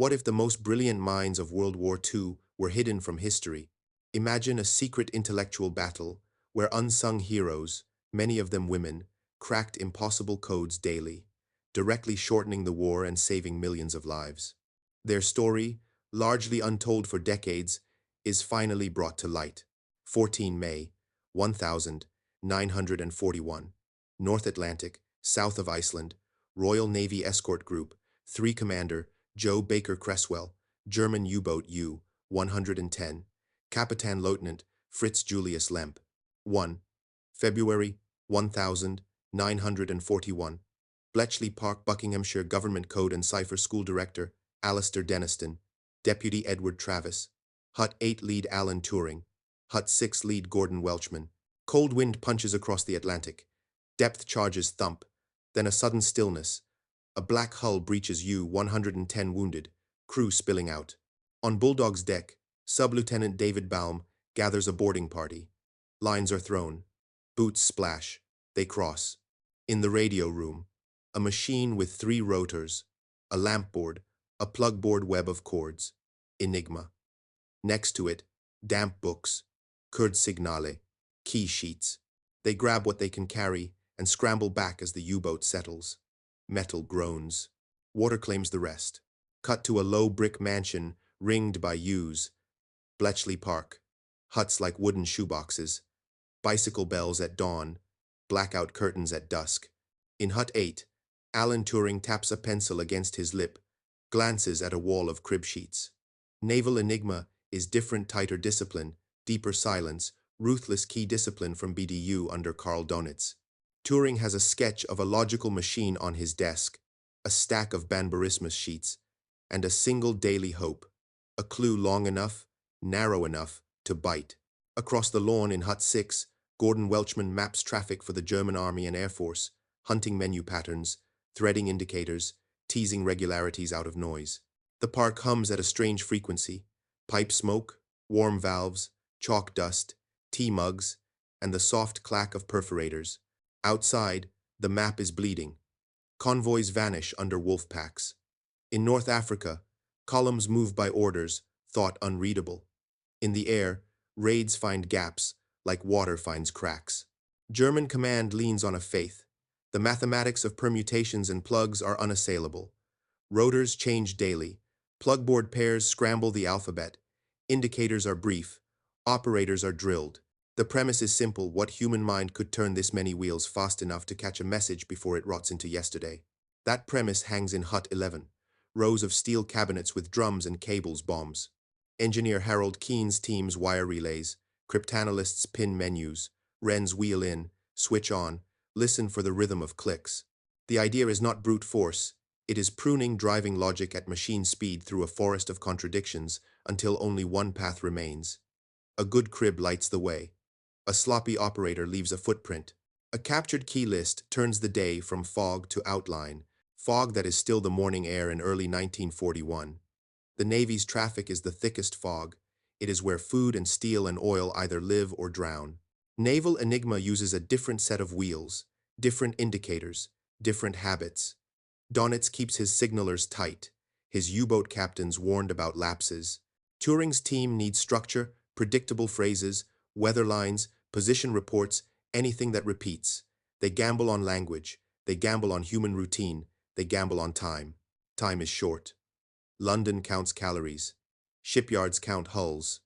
What if the most brilliant minds of World War II were hidden from history? Imagine a secret intellectual battle where unsung heroes, many of them women, cracked impossible codes daily, directly shortening the war and saving millions of lives. Their story, largely untold for decades, is finally brought to light. 14 May 1941. North Atlantic, south of Iceland, Royal Navy Escort Group, 3 Commander Joe Baker Creswell, German U-boat U-110, Kapitan Lieutenant Fritz Julius Lemp. 1. February 1941. Bletchley Park, Buckinghamshire Government Code and Cipher School Director Alistair Denniston, Deputy Edward Travis, Hut 8 Lead Alan Turing, Hut 6 Lead Gordon Welchman. Cold wind punches across the Atlantic. Depth charges thump, then a sudden stillness. A black hull breaches U-110 wounded, crew spilling out. On Bulldog's deck, Sub-Lieutenant David Baum gathers a boarding party. Lines are thrown. Boots splash. They cross. In the radio room, a machine with 3 rotors, a lamp board, a plug-board web of cords. Enigma. Next to it, damp books, Signale, key sheets. They grab what they can carry and scramble back as the U-boat settles. Metal groans. Water claims the rest. Cut to a low brick mansion ringed by U's. Bletchley Park. Huts like wooden shoeboxes. Bicycle bells at dawn. Blackout curtains at dusk. In Hut 8, Alan Turing taps a pencil against his lip, glances at a wall of crib sheets. Naval Enigma is different, tighter discipline, deeper silence, ruthless key discipline from BDU under Karl Donitz. Turing has a sketch of a logical machine on his desk, a stack of Banburismus sheets, and a single daily hope, a clue long enough, narrow enough, to bite. Across the lawn in Hut 6, Gordon Welchman maps traffic for the German Army and Air Force, hunting menu patterns, threading indicators, teasing regularities out of noise. The park hums at a strange frequency: pipe smoke, warm valves, chalk dust, tea mugs, and the soft clack of perforators. Outside, the map is bleeding. Convoys vanish under wolf packs. In North Africa, columns move by orders, thought unreadable. In the air, raids find gaps, like water finds cracks. German command leans on a faith. The mathematics of permutations and plugs are unassailable. Rotors change daily. Plugboard pairs scramble the alphabet. Indicators are brief. Operators are drilled. The premise is simple: what human mind could turn this many wheels fast enough to catch a message before it rots into yesterday? That premise hangs in Hut 11, rows of steel cabinets with drums and cables bombs. Engineer Harold Keene's teams wire relays, cryptanalysts pin menus, wrens wheel in, switch on, listen for the rhythm of clicks. The idea is not brute force. It is pruning driving logic at machine speed through a forest of contradictions until only one path remains. A good crib lights the way. A sloppy operator leaves a footprint. A captured key list turns the day from fog to outline, fog that is still the morning air in early 1941. The Navy's traffic is the thickest fog. It is where food and steel and oil either live or drown. Naval Enigma uses a different set of wheels, different indicators, different habits. Donitz keeps his signalers tight, his U-boat captains warned about lapses. Turing's team needs structure, predictable phrases, weather lines, position reports, anything that repeats. They gamble on language, they gamble on human routine, they gamble on time. Time is short. London counts calories. Shipyards count hulls.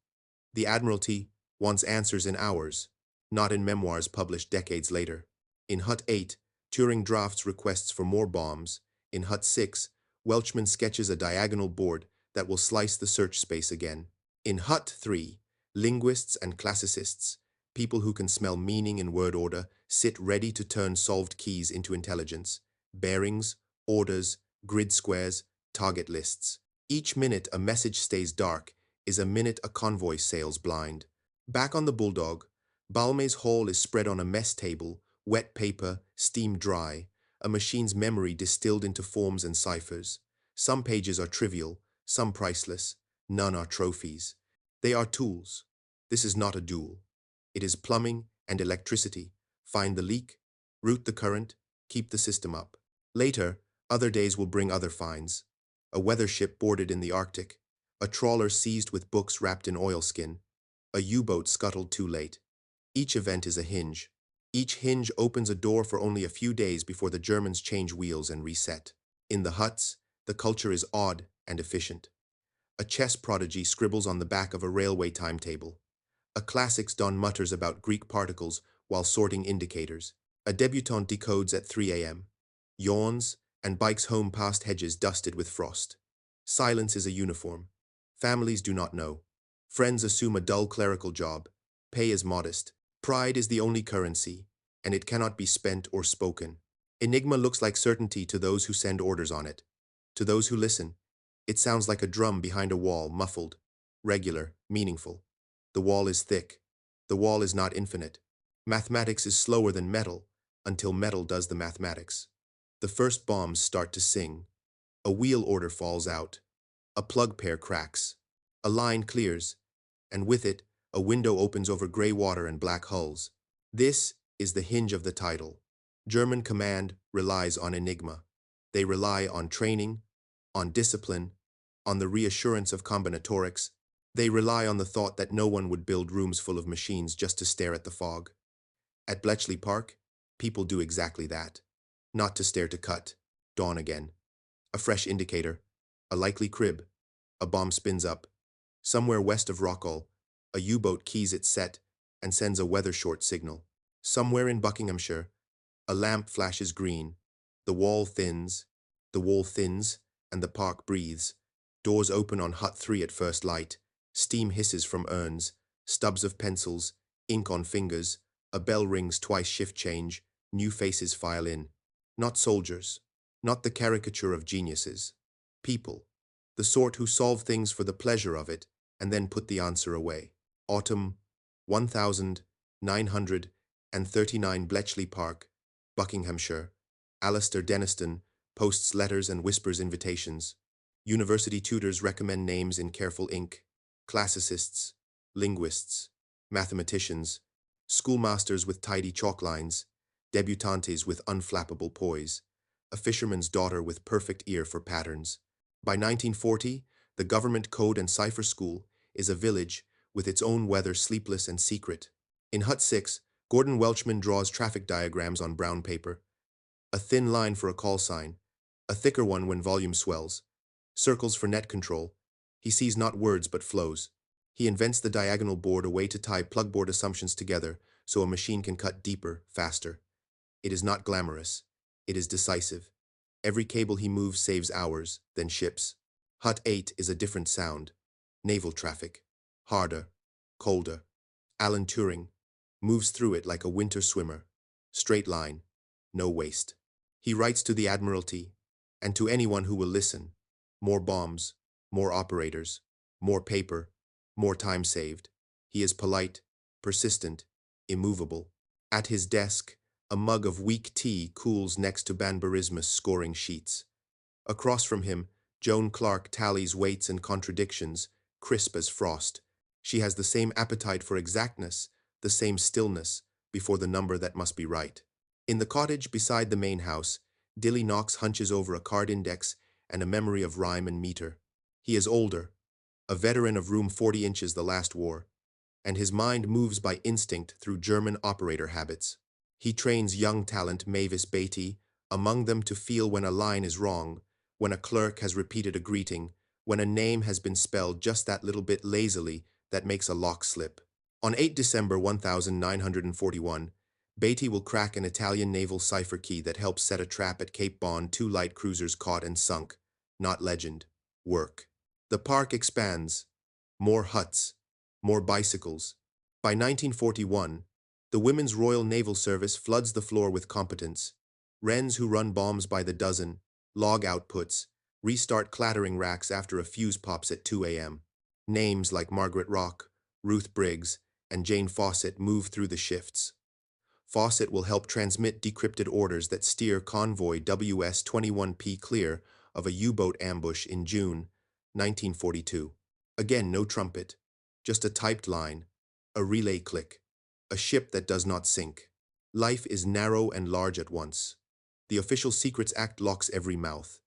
The Admiralty wants answers in hours, not in memoirs published decades later. In Hut 8, Turing drafts requests for more bombs. In Hut 6, Welchman sketches a diagonal board that will slice the search space again. In Hut 3, linguists and classicists, people who can smell meaning in word order, sit ready to turn solved keys into intelligence. Bearings, orders, grid squares, target lists. Each minute a message stays dark is a minute a convoy sails blind. Back on the Bulldog, Balme's hall is spread on a mess table, wet paper, steam dry, a machine's memory distilled into forms and ciphers. Some pages are trivial, some priceless, none are trophies. They are tools. This is not a duel. It is plumbing and electricity. Find the leak, route the current, keep the system up. Later, other days will bring other finds. a weather ship boarded in the Arctic, a trawler seized with books wrapped in oilskin, a U-boat scuttled too late. Each event is a hinge. Each hinge opens a door for only a few days before the Germans change wheels and reset. In the huts, the culture is odd and efficient. A chess prodigy scribbles on the back of a railway timetable. A classics don mutters about Greek particles while sorting indicators. A debutante decodes at 3 a.m., yawns, and bikes home past hedges dusted with frost. Silence is a uniform. Families do not know. Friends assume a dull clerical job. Pay is modest. Pride is the only currency, and it cannot be spent or spoken. Enigma looks like certainty to those who send orders on it. To those who listen, it sounds like a drum behind a wall, muffled, regular, meaningful. The wall is thick. The wall is not infinite. Mathematics is slower than metal, until metal does the mathematics. The first bombs start to sing. A wheel order falls out. A plug pair cracks. A line clears, and with it, a window opens over gray water and black hulls. This is the hinge of the title. German command relies on Enigma. They rely on training, on discipline, on the reassurance of combinatorics. They rely on the thought that no one would build rooms full of machines just to stare at the fog. At Bletchley Park, people do exactly that. Not to stare to cut. Dawn again. A fresh indicator. A likely crib. A bomb spins up. Somewhere west of Rockall, a U-boat keys its set and sends a weather short signal. Somewhere in Buckinghamshire, a lamp flashes green. The wall thins, and the park breathes. Doors open on Hut 3 at first light. Steam hisses from urns, stubs of pencils, ink on fingers. A bell rings twice shift change. New faces file in. Not soldiers, not the caricature of geniuses. People, the sort who solve things for the pleasure of it and then put the answer away. Autumn 1939, Bletchley Park, Buckinghamshire. Alistair Denniston posts letters and whispers invitations. University tutors recommend names in careful ink. Classicists, linguists, mathematicians, schoolmasters with tidy chalk lines, debutantes with unflappable poise, a fisherman's daughter with perfect ear for patterns. By 1940, the government code and cipher school is a village with its own weather, sleepless and secret. In Hut 6, Gordon Welchman draws traffic diagrams on brown paper. A thin line for a call sign, a thicker one when volume swells. Circles for net control. He sees not words but flows. He invents the diagonal board, a way to tie plugboard assumptions together so a machine can cut deeper, faster. It is not glamorous. It is decisive. Every cable he moves saves hours, then ships. Hut 8 is a different sound. Naval traffic. Harder. Colder. Alan Turing moves through it like a winter swimmer. Straight line. No waste. He writes to the Admiralty, and to anyone who will listen. More bombs, more operators, more paper, more time saved. He is polite, persistent, immovable. At his desk, a mug of weak tea cools next to Banburismus scoring sheets. Across from him, Joan Clark tallies weights and contradictions, crisp as frost. She has the same appetite for exactness, the same stillness, before the number that must be right. In the cottage beside the main house, Dilly Knox hunches over a card index and a memory of rhyme and meter. He is older, a veteran of room 40 inches the last war, and his mind moves by instinct through German operator habits. He trains young talent Mavis Beatty among them to feel when a line is wrong, when a clerk has repeated a greeting, when a name has been spelled just that little bit lazily that makes a lock slip. On 8 December 1941, Beatty will crack an Italian naval cipher key that helps set a trap at Cape Bon, 2 light cruisers caught and sunk. Not legend. Work. The park expands. More huts. More bicycles. By 1941, the Women's Royal Naval Service floods the floor with competence. Wrens who run bombs by the dozen, log outputs, restart clattering racks after a fuse pops at 2 a.m. Names like Margaret Rock, Ruth Briggs, and Jane Fawcett move through the shifts. Fawcett will help transmit decrypted orders that steer convoy WS-21P clear of a U-boat ambush in June 1942. Again, no trumpet, just a typed line, a relay click, a ship that does not sink. Life is narrow and large at once. The Official Secrets Act locks every mouth.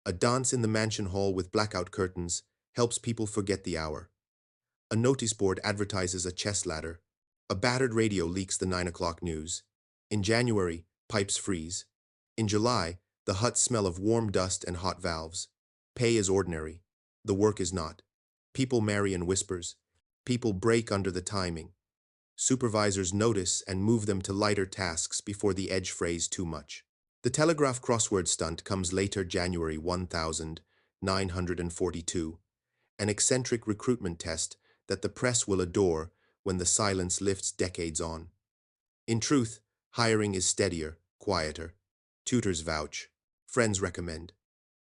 A dance in the mansion hall with blackout curtains helps people forget the hour. A notice board advertises a chess ladder. A battered radio leaks the 9 o'clock news. In January, pipes freeze. In July, the hut smell of warm dust and hot valves. Pay is ordinary. The work is not. People marry in whispers. People break under the timing. Supervisors notice and move them to lighter tasks before the edge frays too much. The telegraph crossword stunt comes later, January 1942, an eccentric recruitment test that the press will adore when the silence lifts decades on. In truth, hiring is steadier, quieter. Tutors vouch. Friends recommend.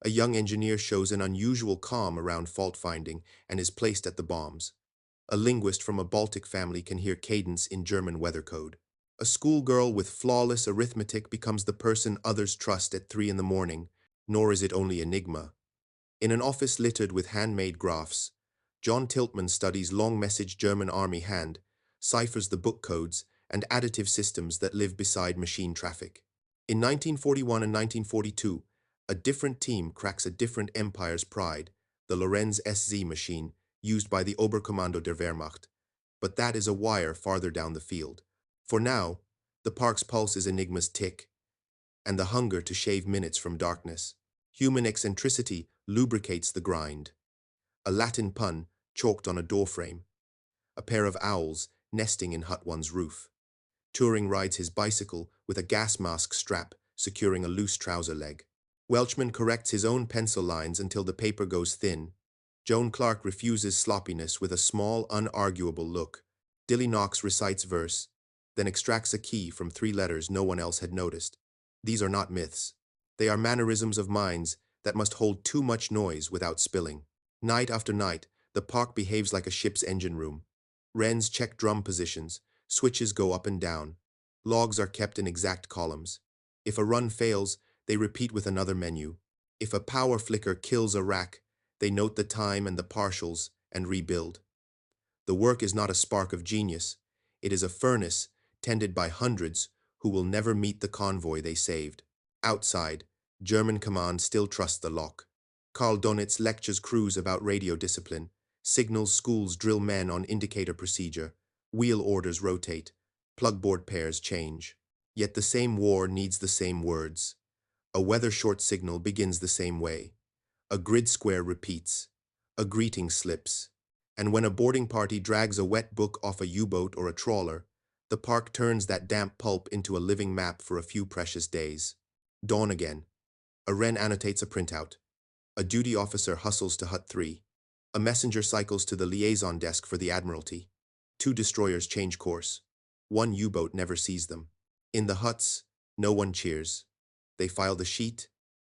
A young engineer shows an unusual calm around fault-finding and is placed at the bombs. A linguist from a Baltic family can hear cadence in German weather code. A schoolgirl with flawless arithmetic becomes the person others trust at 3 in the morning, nor is it only Enigma. In an office littered with handmade graphs, John Tiltman studies long-message German army hand, ciphers the book codes, and additive systems that live beside machine traffic. In 1941 and 1942, a different team cracks a different empire's pride, the Lorenz SZ machine, used by the Oberkommando der Wehrmacht, but that is a wire farther down the field. For now, the park's pulse is Enigma's tick, and the hunger to shave minutes from darkness. Human eccentricity lubricates the grind. A Latin pun chalked on a doorframe. A pair of owls nesting in hut one's roof. Turing rides his bicycle with a gas mask strap securing a loose trouser leg. Welchman corrects his own pencil lines until the paper goes thin. Joan Clark refuses sloppiness with a small, unarguable look. Dilly Knox recites verse, then extracts a key from 3 letters no one else had noticed. These are not myths. They are mannerisms of minds that must hold too much noise without spilling. Night after night, the park behaves like a ship's engine room. Wrens check drum positions, switches go up and down. Logs are kept in exact columns. If a run fails, they repeat with another menu. If a power flicker kills a rack, they note the time and the partials and rebuild. The work is not a spark of genius. It is a furnace tended by hundreds who will never meet the convoy they saved. Outside, German command still trusts the lock. Karl Donitz lectures crews about radio discipline. Signals schools drill men on indicator procedure. Wheel orders rotate. Plugboard pairs change. Yet the same war needs the same words. A weather short signal begins the same way. A grid square repeats. A greeting slips. And when a boarding party drags a wet book off a U-boat or a trawler, the park turns that damp pulp into a living map for a few precious days. Dawn again. A wren annotates a printout. A duty officer hustles to Hut 3. A messenger cycles to the liaison desk for the Admiralty. 2 destroyers change course. 1 U-boat never sees them. In the huts, no one cheers. They file the sheet.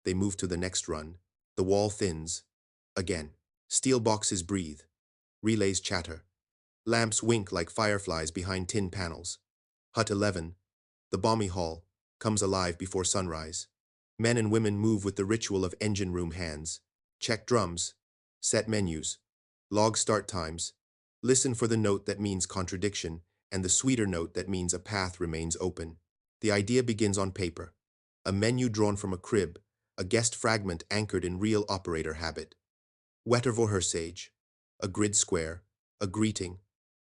They move to the next run. The wall thins. Again. Steel boxes breathe. Relays chatter. Lamps wink like fireflies behind tin panels. Hut 11, the balmy hall, comes alive before sunrise. Men and women move with the ritual of engine room hands. Check drums. Set menus. Log start times. Listen for the note that means contradiction and the sweeter note that means a path remains open. The idea begins on paper. A menu drawn from a crib, a guest fragment anchored in real operator habit. Wettervorhersage, a grid square, a greeting,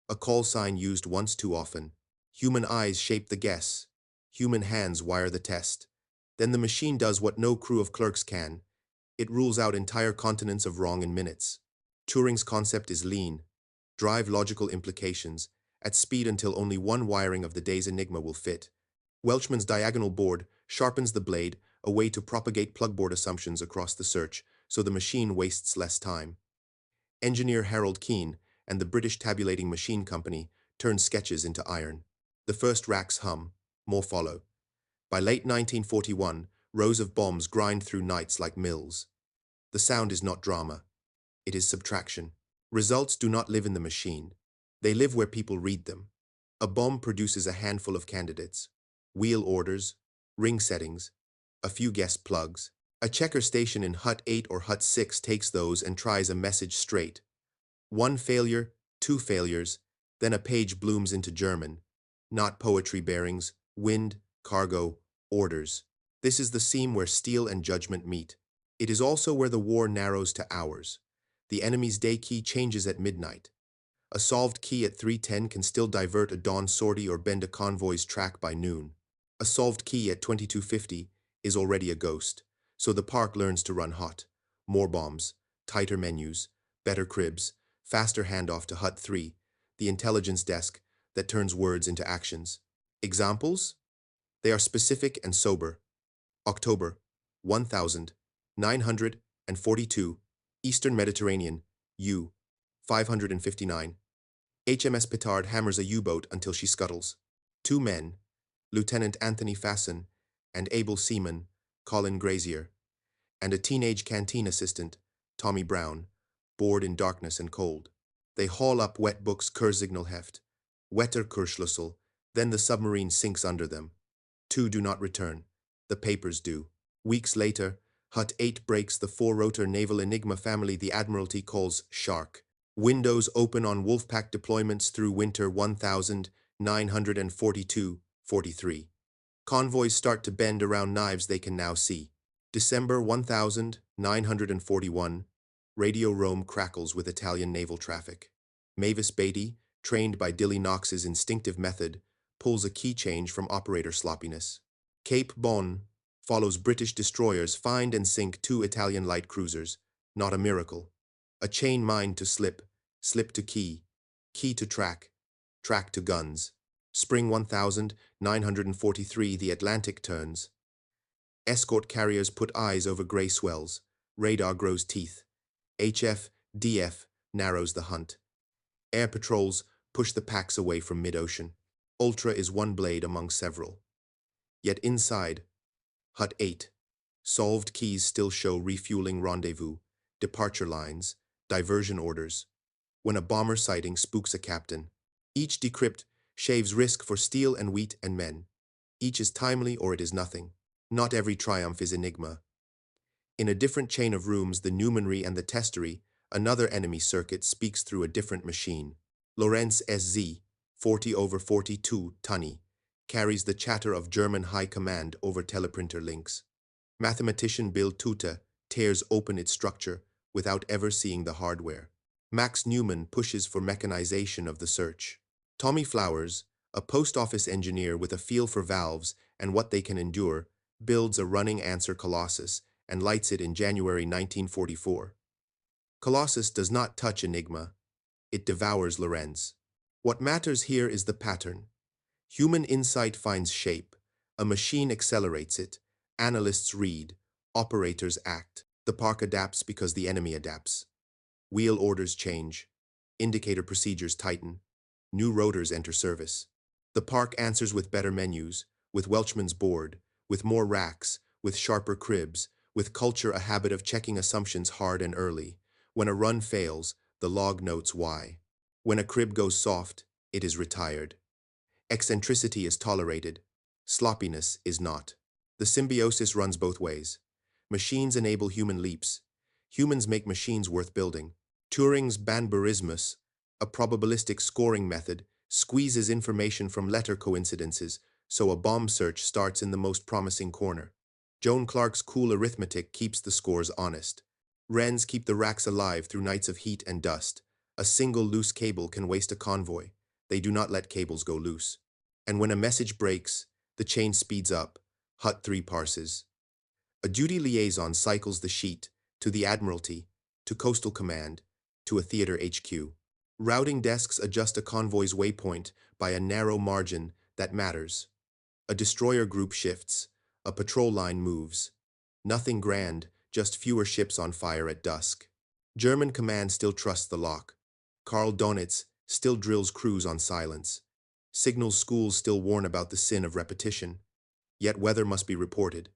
a call sign used once too often. Human eyes shape the guess. Human hands wire the test. Then the machine does what no crew of clerks can. It rules out entire continents of wrong in minutes. Turing's concept is lean. Drive logical implications, at speed until only one wiring of the day's Enigma will fit. Welchman's diagonal board sharpens the blade, a way to propagate plugboard assumptions across the search, so the machine wastes less time. Engineer Harold Keane and the British Tabulating Machine Company turn sketches into iron. The first racks hum, more follow. By late 1941, rows of bombs grind through nights like mills. The sound is not drama. It is subtraction. Results do not live in the machine. They live where people read them. A bomb produces a handful of candidates. Wheel orders, ring settings, a few guest plugs. A checker station in Hut 8 or Hut 6 takes those and tries a message straight. 1 failure, 2 failures, then a page blooms into German. Not poetry bearings, wind, cargo, orders. This is the seam where steel and judgment meet. It is also where the war narrows to hours. The enemy's day key changes at midnight. A solved key at 3:10 can still divert a dawn sortie or bend a convoy's track by noon. A solved key at 22:50 is already a ghost, so the park learns to run hot. More bombs, tighter menus, better cribs, faster handoff to Hut 3, the intelligence desk that turns words into actions. Examples? They are specific and sober. October 1942, Eastern Mediterranean, U. 559. HMS Petard hammers a U-boat until she scuttles. Two men, Lieutenant Anthony Fasson and able seaman Colin Grazier, and a teenage canteen assistant, Tommy Brown, bored in darkness and cold. They haul up wet books Kursignalheft, wetter Kurschlüssel, then the submarine sinks under them. Two do not return. The papers do. Weeks later, Hut 8 breaks the four-rotor naval Enigma family the Admiralty calls Shark. Windows open on Wolfpack deployments through winter 1942-43. Convoys start to bend around knives they can now see. December 1941, Radio Rome crackles with Italian naval traffic. Mavis Beatty, trained by Dilly Knox's instinctive method, pulls a key change from operator sloppiness. Cape Bon follows British destroyers find and sink two Italian light cruisers. Not a miracle. A chain mine to slip, slip to key to track, track to guns. Spring 1943, the Atlantic turns. Escort carriers put eyes over gray swells. Radar grows teeth. HF-DF narrows the hunt. Air patrols push the packs away from mid-ocean. Ultra is one blade among several. Yet inside, Hut 8, solved keys still show refueling rendezvous, departure lines, diversion orders. When a bomber sighting spooks a captain, each decrypt shaves risk for steel and wheat and men. Each is timely or it is nothing. Not every triumph is Enigma. In a different chain of rooms, the Numenry and the Testery, another enemy circuit speaks through a different machine. Lorenz SZ, 40/42 Tunny, carries the chatter of German high command over teleprinter links. Mathematician Bill Tuta tears open its structure without ever seeing the hardware. Max Newman pushes for mechanization of the search. Tommy Flowers, a post office engineer with a feel for valves and what they can endure, builds a running answer Colossus and lights it in January 1944. Colossus does not touch Enigma. It devours Lorenz. What matters here is the pattern. Human insight finds shape. A machine accelerates it. Analysts read. Operators act. The park adapts because the enemy adapts. Wheel orders change. Indicator procedures tighten. New rotors enter service. The park answers with better menus, with Welchman's board, with more racks, with sharper cribs, with culture a habit of checking assumptions hard and early. When a run fails, the log notes why. When a crib goes soft, it is retired. Eccentricity is tolerated. Sloppiness is not. The symbiosis runs both ways. Machines enable human leaps. Humans make machines worth building. Turing's Banburismus, a probabilistic scoring method, squeezes information from letter coincidences, so a bomb search starts in the most promising corner. Joan Clark's cool arithmetic keeps the scores honest. Wrens keep the racks alive through nights of heat and dust. A single loose cable can waste a convoy. They do not let cables go loose. And when a message breaks, the chain speeds up. Hut 3 parses. A duty liaison cycles the sheet to the Admiralty, to Coastal Command, to a theater HQ. Routing desks adjust a convoy's waypoint by a narrow margin that matters. A destroyer group shifts. A patrol line moves. Nothing grand, just fewer ships on fire at dusk. German command still trusts the lock. Karl Donitz still drills crews on silence. Signals schools still warn about the sin of repetition. Yet weather must be reported.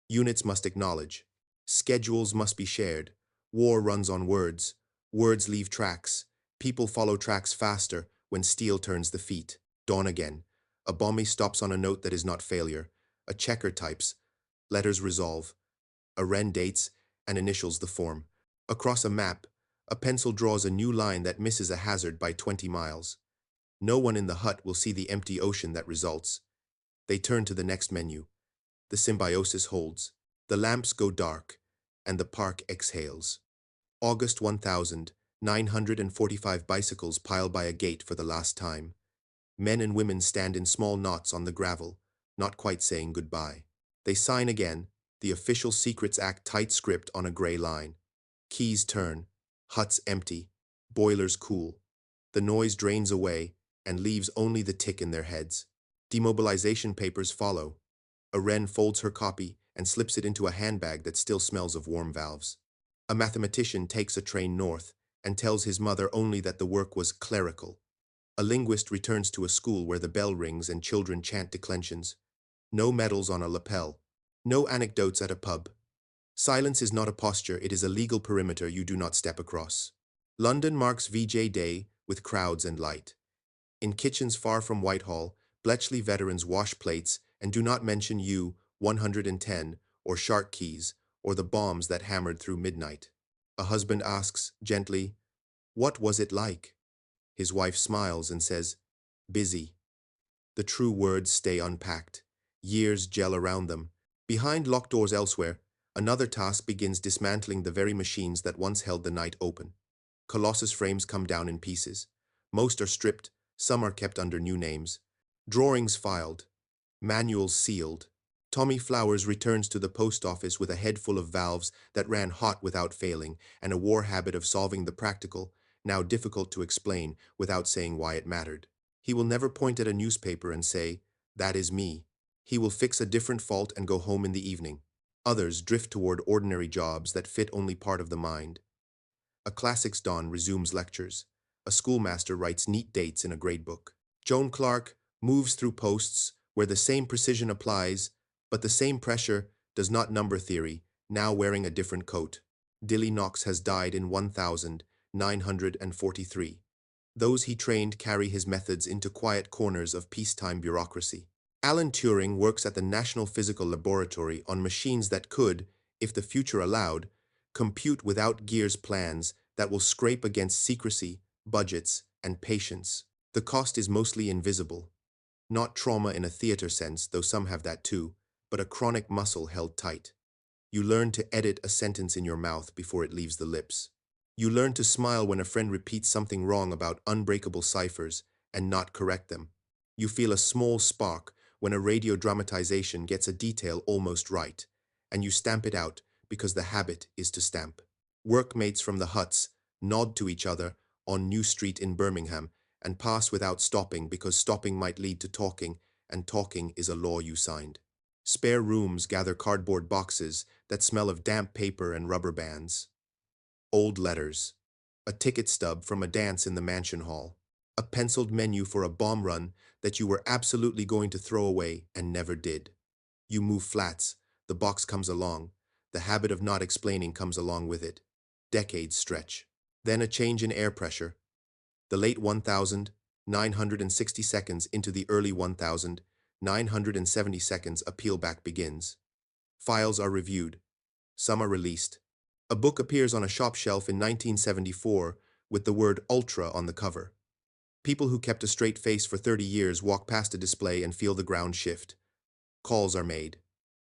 Units must acknowledge. Schedules must be shared. War runs on words. Words leave tracks. People follow tracks faster when steel turns the feet. Dawn again. A bombie stops on a note that is not failure. A checker types. Letters resolve. A wren dates and initials the form. Across a map, a pencil draws a new line that misses a hazard by 20 miles. No one in the hut will see the empty ocean that results. They turn to the next menu. The symbiosis holds. The lamps go dark. and the park exhales. August 1945 bicycles pile by a gate for the last time. Men and women stand in small knots on the gravel, not quite saying goodbye. They sign again, the official Secrets Act tight script on a gray line. Keys turn, huts empty, boilers cool. The noise drains away and leaves only the tick in their heads. Demobilization papers follow. A wren folds her copy and slips it into a handbag that still smells of warm valves. A mathematician takes a train north and tells his mother only that the work was clerical. A linguist returns to a school where the bell rings and children chant declensions. No medals on a lapel. No anecdotes at a pub. Silence is not a posture, it is a legal perimeter you do not step across. London marks VJ Day with crowds and light. In kitchens far from Whitehall, Bletchley veterans wash plates and do not mention U-110 or shark keys or the bombs that hammered through midnight. A husband asks, gently, "What was it like?" His wife smiles and says, "Busy." The true words stay unpacked. Years gel around them. Behind locked doors elsewhere, another task begins dismantling the very machines that once held the night open. Colossus frames come down in pieces. Most are stripped, some are kept under new names. Drawings filed. Manuals sealed. Tommy Flowers returns to the post office with a head full of valves that ran hot without failing and a war habit of solving the practical, now difficult to explain, without saying why it mattered. He will never point at a newspaper and say, "That is me." He will fix a different fault and go home in the evening. Others drift toward ordinary jobs that fit only part of the mind. A classics don resumes lectures. A schoolmaster writes neat dates in a gradebook. Joan Clark moves through posts where the same precision applies, but the same pressure does not. Number theory, now wearing a different coat. Dilly Knox has died in 1943. Those he trained carry his methods into quiet corners of peacetime bureaucracy. Alan Turing works at the National Physical Laboratory on machines that could, if the future allowed, compute without gears plans that will scrape against secrecy, budgets, and patience. The cost is mostly invisible. Not trauma in a theater sense, though some have that too, but a chronic muscle held tight. You learn to edit a sentence in your mouth before it leaves the lips. You learn to smile when a friend repeats something wrong about unbreakable ciphers and not correct them. You feel a small spark when a radio dramatization gets a detail almost right, and you stamp it out because the habit is to stamp. Workmates from the huts nod to each other on New Street in Birmingham and pass without stopping because stopping might lead to talking, and talking is a law you signed. Spare rooms gather cardboard boxes that smell of damp paper and rubber bands. Old letters. A ticket stub from a dance in the mansion hall. A penciled menu for a bomb run that you were absolutely going to throw away and never did. You move flats, the box comes along. The habit of not explaining comes along with it. Decades stretch. Then a change in air pressure. The late 1960 seconds into the early 1970 seconds appeal back begins. Files are reviewed. Some are released. A book appears on a shop shelf in 1974 with the word Ultra on the cover. People who kept a straight face for 30 years walk past a display and feel the ground shift. Calls are made.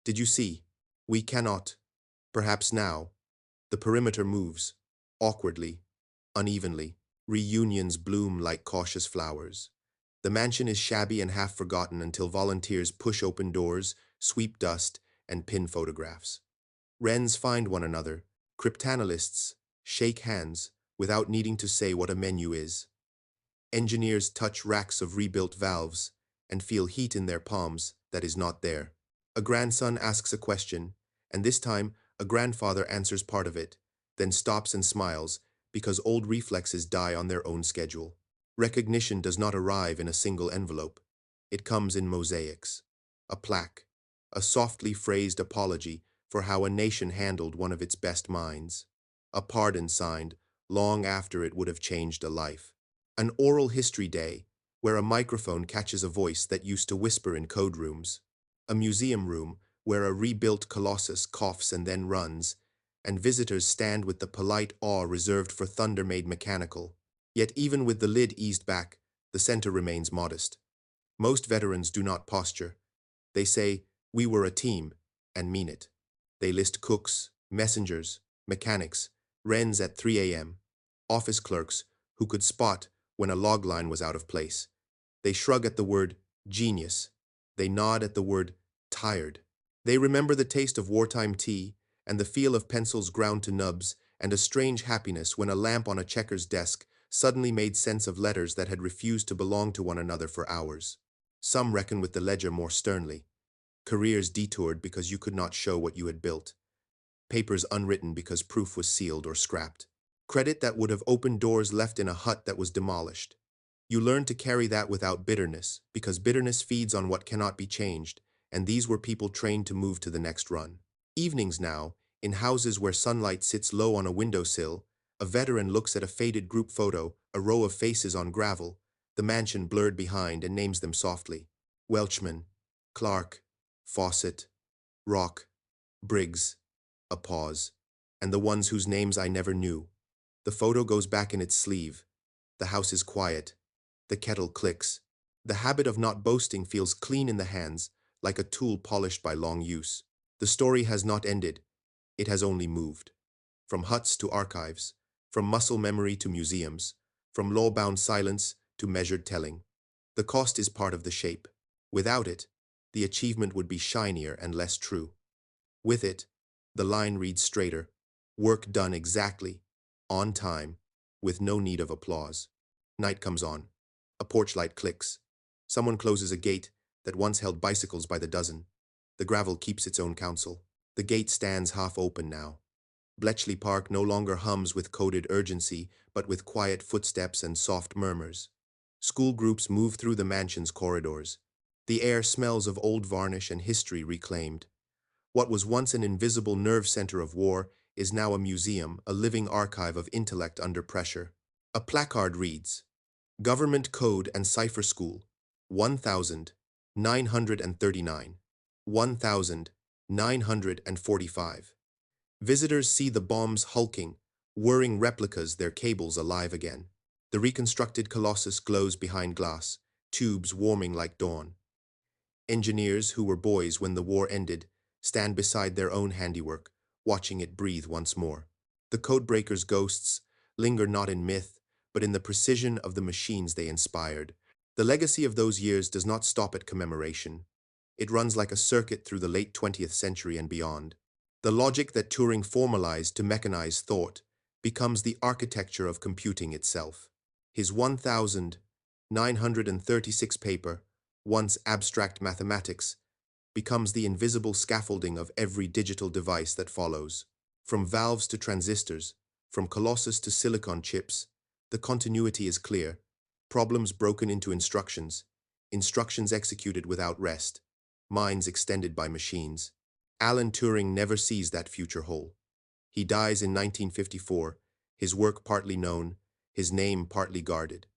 Did you see? We cannot. Perhaps now. The perimeter moves. Awkwardly. Unevenly. Reunions bloom like cautious flowers. The mansion is shabby and half forgotten until volunteers push open doors, sweep dust, and pin photographs. Wrens find one another. Cryptanalysts shake hands without needing to say what a menu is. Engineers touch racks of rebuilt valves and feel heat in their palms that is not there. A grandson asks a question, and this time a grandfather answers part of it, then stops and smiles because old reflexes die on their own schedule. Recognition does not arrive in a single envelope. It comes in mosaics. A plaque, a softly phrased apology for how a nation handled one of its best minds. A pardon signed long after it would have changed a life. An oral history day where a microphone catches a voice that used to whisper in code rooms. A museum room where a rebuilt Colossus coughs and then runs, and visitors stand with the polite awe reserved for thunder made mechanical. Yet even with the lid eased back, the center remains modest. Most veterans do not posture. They say, "We were a team," and mean it. They list cooks, Messengers, mechanics, wrens at 3 a.m., office clerks who could spot when a log line was out of place. They shrug at the word genius. They nod at the word tired. They remember the taste of wartime tea and the feel of pencils ground to nubs and a strange happiness when a lamp on a checker's desk suddenly made sense of letters that had refused to belong to one another for hours. Some reckon with the ledger more sternly. Careers detoured because you could not show what you had built. Papers unwritten because proof was sealed or scrapped. Credit that would have opened doors left in a hut that was demolished. You learn to carry that without bitterness, because bitterness feeds on what cannot be changed, and these were people trained to move to the next run. Evenings now, in houses where sunlight sits low on a windowsill, a veteran looks at a faded group photo, a row of faces on gravel, the mansion blurred behind, and names them softly. Welchman, Clark, Fawcett, Rock, Briggs. A pause. And the ones whose names I never knew. The photo goes back in its sleeve. The house is quiet. The kettle clicks. The habit of not boasting feels clean in the hands, like a tool polished by long use. The story has not ended. It has only moved. From huts to archives, from muscle memory to museums, from law-bound silence to measured telling. The cost is part of the shape. Without it, the achievement would be shinier and less true. With it, the line reads straighter, work done exactly, on time, with no need of applause. Night comes on. A porch light clicks. Someone closes a gate that once held bicycles by the dozen. The gravel keeps its own counsel. The gate stands half open now. Bletchley Park no longer hums with coded urgency, but with quiet footsteps and soft murmurs. School groups move through the mansion's corridors. The air smells of old varnish and history reclaimed. What was once an invisible nerve center of war is now a museum, a living archive of intellect under pressure. A placard reads, Government Code and Cipher School, 1939, 1945. Visitors see the bombs hulking, whirring replicas, their cables alive again. The reconstructed Colossus glows behind glass, tubes warming like dawn. Engineers who were boys when the war ended stand beside their own handiwork, watching it breathe once more. The Codebreakers' ghosts linger not in myth, but in the precision of the machines they inspired. The legacy of those years does not stop at commemoration. It runs like a circuit through the late 20th century and beyond. The logic that Turing formalized to mechanize thought becomes the architecture of computing itself. His 1936 paper, once abstract mathematics, becomes the invisible scaffolding of every digital device that follows. From valves to transistors, from Colossus to silicon chips, the continuity is clear. Problems broken into instructions, instructions executed without rest, minds extended by machines. Alan Turing never sees that future whole. He dies in 1954, his work partly known, his name partly guarded.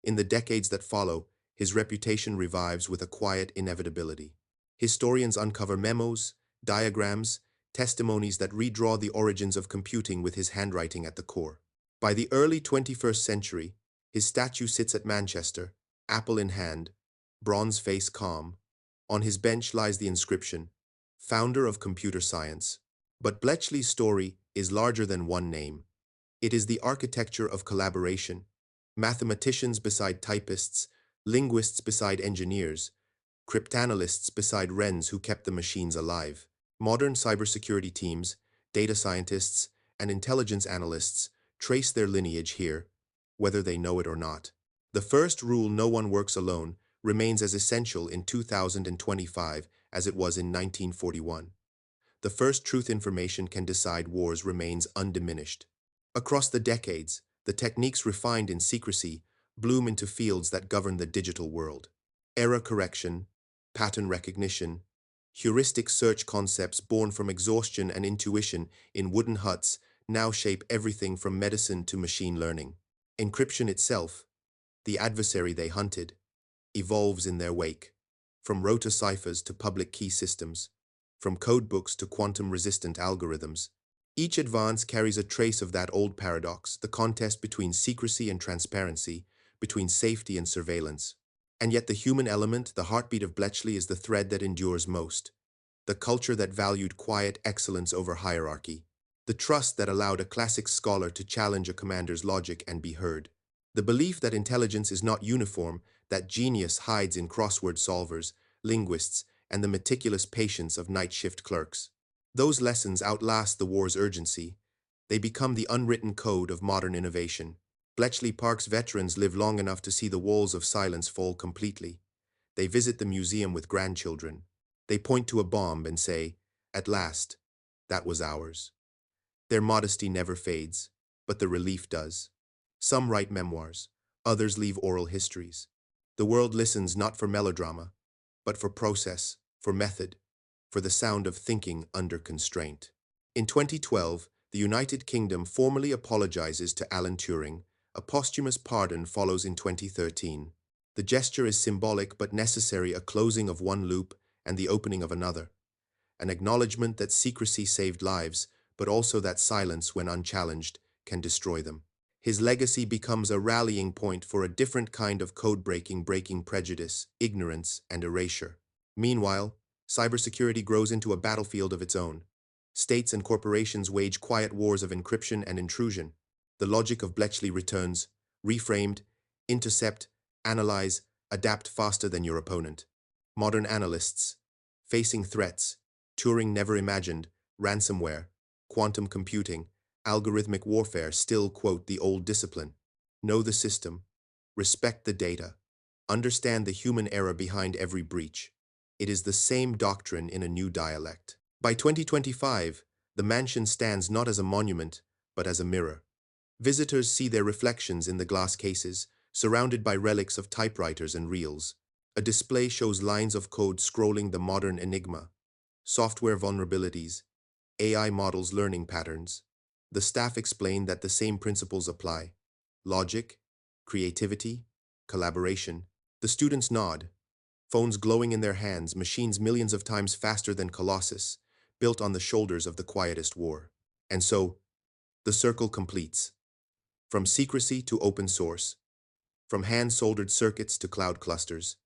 In the decades that follow, his reputation revives with a quiet inevitability. Historians uncover memos, diagrams, testimonies that redraw the origins of computing with his handwriting at the core. By the early 21st century, his statue sits at Manchester, apple in hand, bronze face calm. On his bench lies the inscription, Founder of Computer Science. But Bletchley's story is larger than one name. It is the architecture of collaboration. Mathematicians beside typists, linguists beside engineers, cryptanalysts beside wrens who kept the machines alive. Modern cybersecurity teams, data scientists, and intelligence analysts trace their lineage here, whether they know it or not. The first rule, no one works alone, remains as essential in 2025 as it was in 1941. The first truth information can decide wars remains undiminished. Across the decades, the techniques refined in secrecy bloom into fields that govern the digital world. Error correction, pattern recognition, heuristic search concepts born from exhaustion and intuition in wooden huts now shape everything from medicine to machine learning. Encryption itself, the adversary they hunted, evolves in their wake, from rotor ciphers to public key systems, from codebooks to quantum-resistant algorithms. Each advance carries a trace of that old paradox, the contest between secrecy and transparency, between safety and surveillance. And yet the human element, the heartbeat of Bletchley, is the thread that endures most. The culture that valued quiet excellence over hierarchy. The trust that allowed a classic scholar to challenge a commander's logic and be heard. The belief that intelligence is not uniform, that genius hides in crossword solvers, linguists, and the meticulous patience of night shift clerks. Those lessons outlast the war's urgency. They become the unwritten code of modern innovation. Bletchley Park's veterans live long enough to see the walls of silence fall completely. They visit the museum with grandchildren. They point to a bomb and say, "At last, that was ours." Their modesty never fades, but the relief does. Some write memoirs, others leave oral histories. The world listens not for melodrama, but for process, for method, for the sound of thinking under constraint. In 2012, the United Kingdom formally apologizes to Alan Turing. A posthumous pardon follows in 2013. The gesture is symbolic but necessary, a closing of one loop and the opening of another. An acknowledgement that secrecy saved lives, but also that silence, when unchallenged, can destroy them. His legacy becomes a rallying point for a different kind of code-breaking, breaking prejudice, ignorance, and erasure. Meanwhile, cybersecurity grows into a battlefield of its own. States and corporations wage quiet wars of encryption and intrusion. The logic of Bletchley returns, reframed: intercept, analyze, adapt faster than your opponent. Modern analysts, facing threats Turing never imagined, ransomware, quantum computing, algorithmic warfare, still quote the old discipline: know the system, respect the data, understand the human error behind every breach. It is the same doctrine in a new dialect. By 2025, the mansion stands not as a monument, but as a mirror. Visitors see their reflections in the glass cases, surrounded by relics of typewriters and reels. A display shows lines of code scrolling the modern Enigma, software vulnerabilities, AI models' learning patterns. The staff explain that the same principles apply: logic, creativity, collaboration. The students nod, phones glowing in their hands, machines millions of times faster than Colossus, built on the shoulders of the quietest war. And so, the circle completes. From secrecy to open source, from hand-soldered circuits to cloud clusters,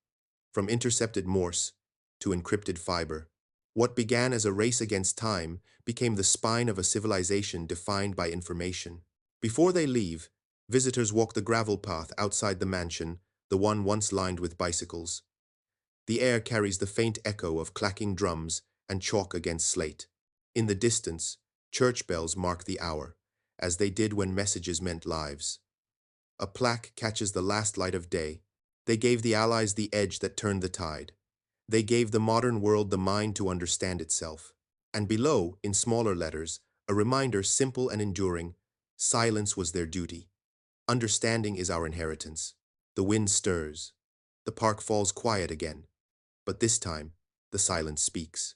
from intercepted Morse to encrypted fiber. What began as a race against time became the spine of a civilization defined by information. Before they leave, visitors walk the gravel path outside the mansion, the one once lined with bicycles. The air carries the faint echo of clacking drums and chalk against slate. In the distance, church bells mark the hour, as they did when messages meant lives. A plaque catches the last light of day. They gave the Allies the edge that turned the tide. They gave the modern world the mind to understand itself. And below, in smaller letters, a reminder, simple and enduring: silence was their duty. Understanding is our inheritance. The wind stirs. The park falls quiet again. But this time, the silence speaks.